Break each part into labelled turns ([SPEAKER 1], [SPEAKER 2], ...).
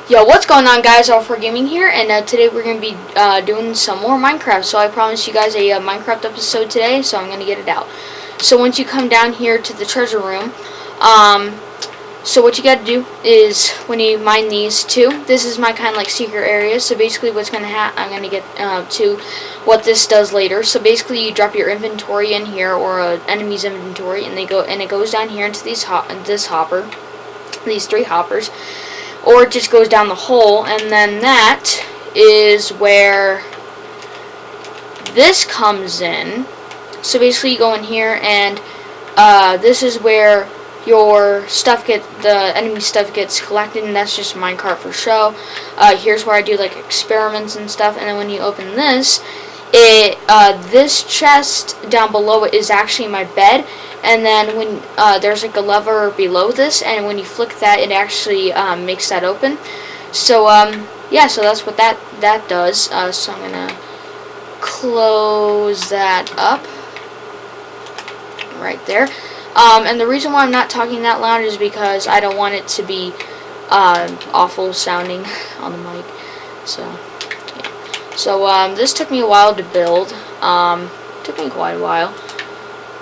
[SPEAKER 1] Yo, what's going on, guys? All4 Gaming here, and today we're going to be doing some more Minecraft. So I promised you guys a Minecraft episode today, so I'm going to get it out. So once you come down here to the treasure room, so what you got to do is when you mine these two, this is my kind of like secret area. So basically what's going to happen, I'm going to get to what this does later. So basically you drop your inventory in here, or an enemy's inventory, and it goes down here into this hopper, these three hoppers. Or it just goes down the hole, and then that is where this comes in. So basically you go in here, and this is where your the enemy stuff gets collected, and that's just minecart for show. Here's where I do like experiments and stuff, and then when you open this, this chest down below it is actually my bed. And then when there's like a lever below this, and when you flick that, it actually makes that open. So yeah, so that's what that does. So I'm gonna close that up right there. And the reason why I'm not talking that loud is because I don't want it to be awful sounding on the mic. So yeah. So this took me a while to build. Took me quite a while.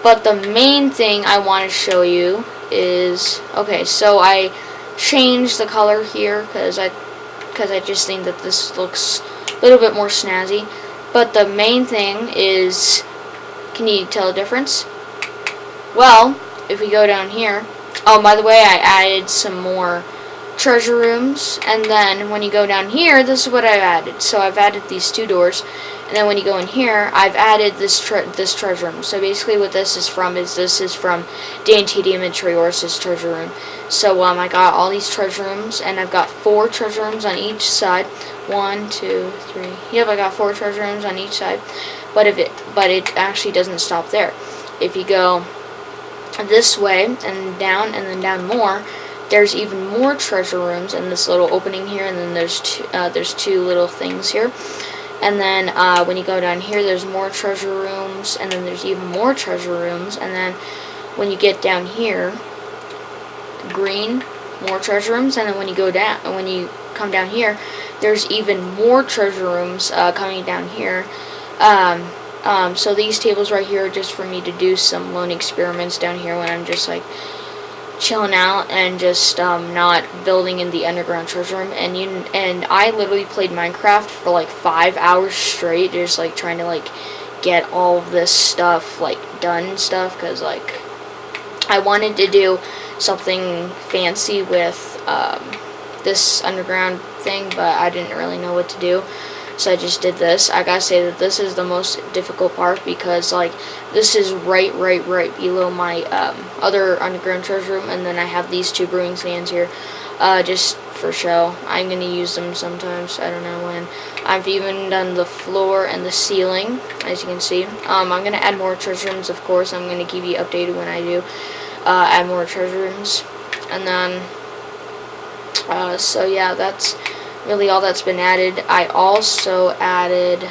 [SPEAKER 1] But the main thing I want to show you is, okay, so I changed the color here because I just think that this looks a little bit more snazzy. But the main thing is, can you tell the difference? Well, if we go down here, oh, by the way, I added some more treasure rooms, and then when you go down here, this is what I've added. So I've added these two doors. And then when you go in here, I've added this treasure room. So basically what this is from D&TD Inventory Oris's treasure room. So I got all these treasure rooms, and I've got 4 treasure rooms on each side. 1, 2, 3. Yep, I got 4 treasure rooms on each side. But it actually doesn't stop there. If you go this way and then down more, there's even more treasure rooms in this little opening here, and then there's two little things here. And then when you go down here, there's more treasure rooms, and then there's even more treasure rooms. And then when you get down here, green, more treasure rooms. And then when you come down here, there's even more treasure rooms coming down here. So these tables right here are just for me to do some lone experiments down here when I'm just like chilling out and just not building in the underground treasure room. And I literally played Minecraft for like 5 hours straight, just like trying to like get all of this stuff like done and stuff, because like I wanted to do something fancy with this underground thing, but I didn't really know what to do. So I just did this. I gotta say that this is the most difficult part, because like this is right below my other underground treasure room, and then I have these 2 brewing stands here just for show. I'm gonna use them sometimes. I don't know when. I've even done the floor and the ceiling, as you can see. I'm gonna add more treasure rooms, of course. I'm gonna keep you updated when I do add more treasure rooms. And then so yeah, that's really all that's been added. I also added,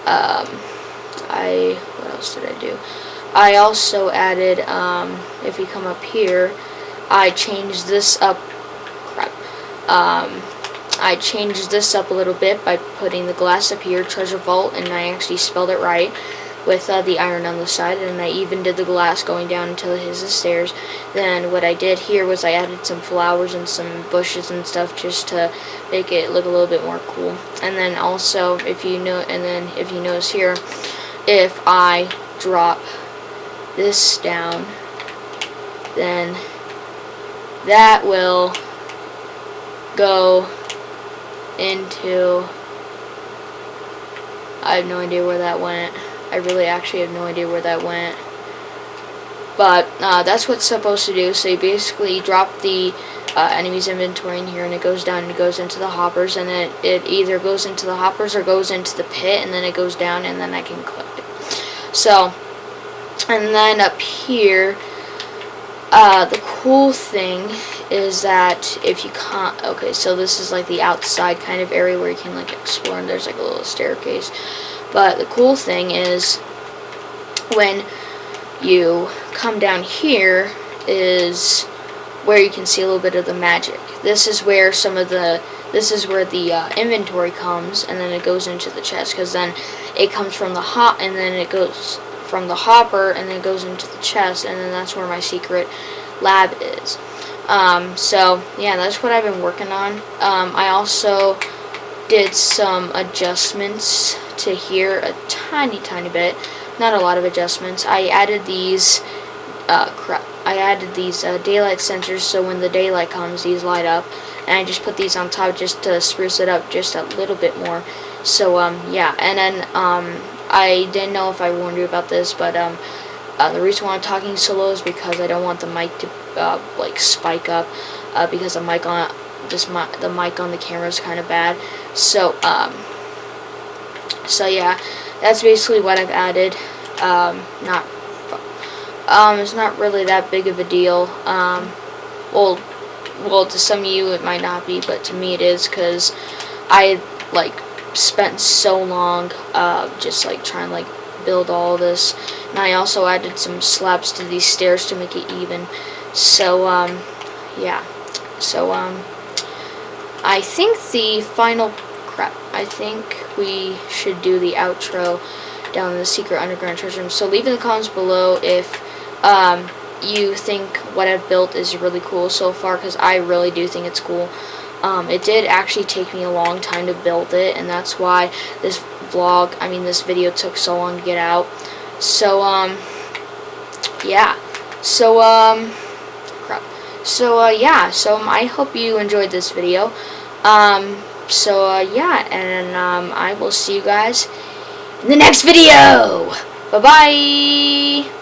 [SPEAKER 1] what else did I do? I also added, if you come up here, I changed this up, I changed this up a little bit by putting the glass up here, treasure vault, and I actually spelled it right, with the iron on the side, and I even did the glass going down until it hits the stairs. Then what I did here was I added some flowers and some bushes and stuff just to make it look a little bit more cool. And then also, if you notice here, if I drop this down, then that will go into, I have no idea where that went. I really actually have no idea where that went. But that's what it's supposed to do. So you basically drop the enemy's inventory in here, and it goes down and it goes into the hoppers, and it either goes into the hoppers or goes into the pit, and then it goes down, and then I can collect it. So, and then up here, the cool thing is that if you can't, okay, so this is like the outside kind of area where you can like explore, and there's like a little staircase. But the cool thing is when you come down here is where you can see a little bit of the magic. This is where the inventory comes, and then it goes into the chest, because then it comes from the and then it goes from the hopper, and then it goes into the chest, and then that's where my secret lab is. So yeah, that's what I've been working on. I also did some adjustments to here, a tiny bit, not a lot of adjustments. I added these daylight sensors, so when the daylight comes, these light up, and I just put these on top just to spruce it up just a little bit more. So yeah, and then I didn't know if I warned you about this, but the reason why I'm talking so low is because I don't want the mic to like spike up, because the mic on the camera is kind of bad. So so yeah, that's basically what I've added. It's not really that big of a deal. Well, to some of you it might not be, but to me it is, because I like spent so long just like trying to like build all this, and I also added some slabs to these stairs to make it even. So yeah, so I think I think we should do the outro down in the secret underground treasure room. So leave in the comments below if you think what I've built is really cool so far, because I really do think it's cool. It did actually take me a long time to build it, and that's why this video took so long to get out. So yeah, so yeah, so I hope you enjoyed this video. Yeah, and I will see you guys in the next video. Bye bye.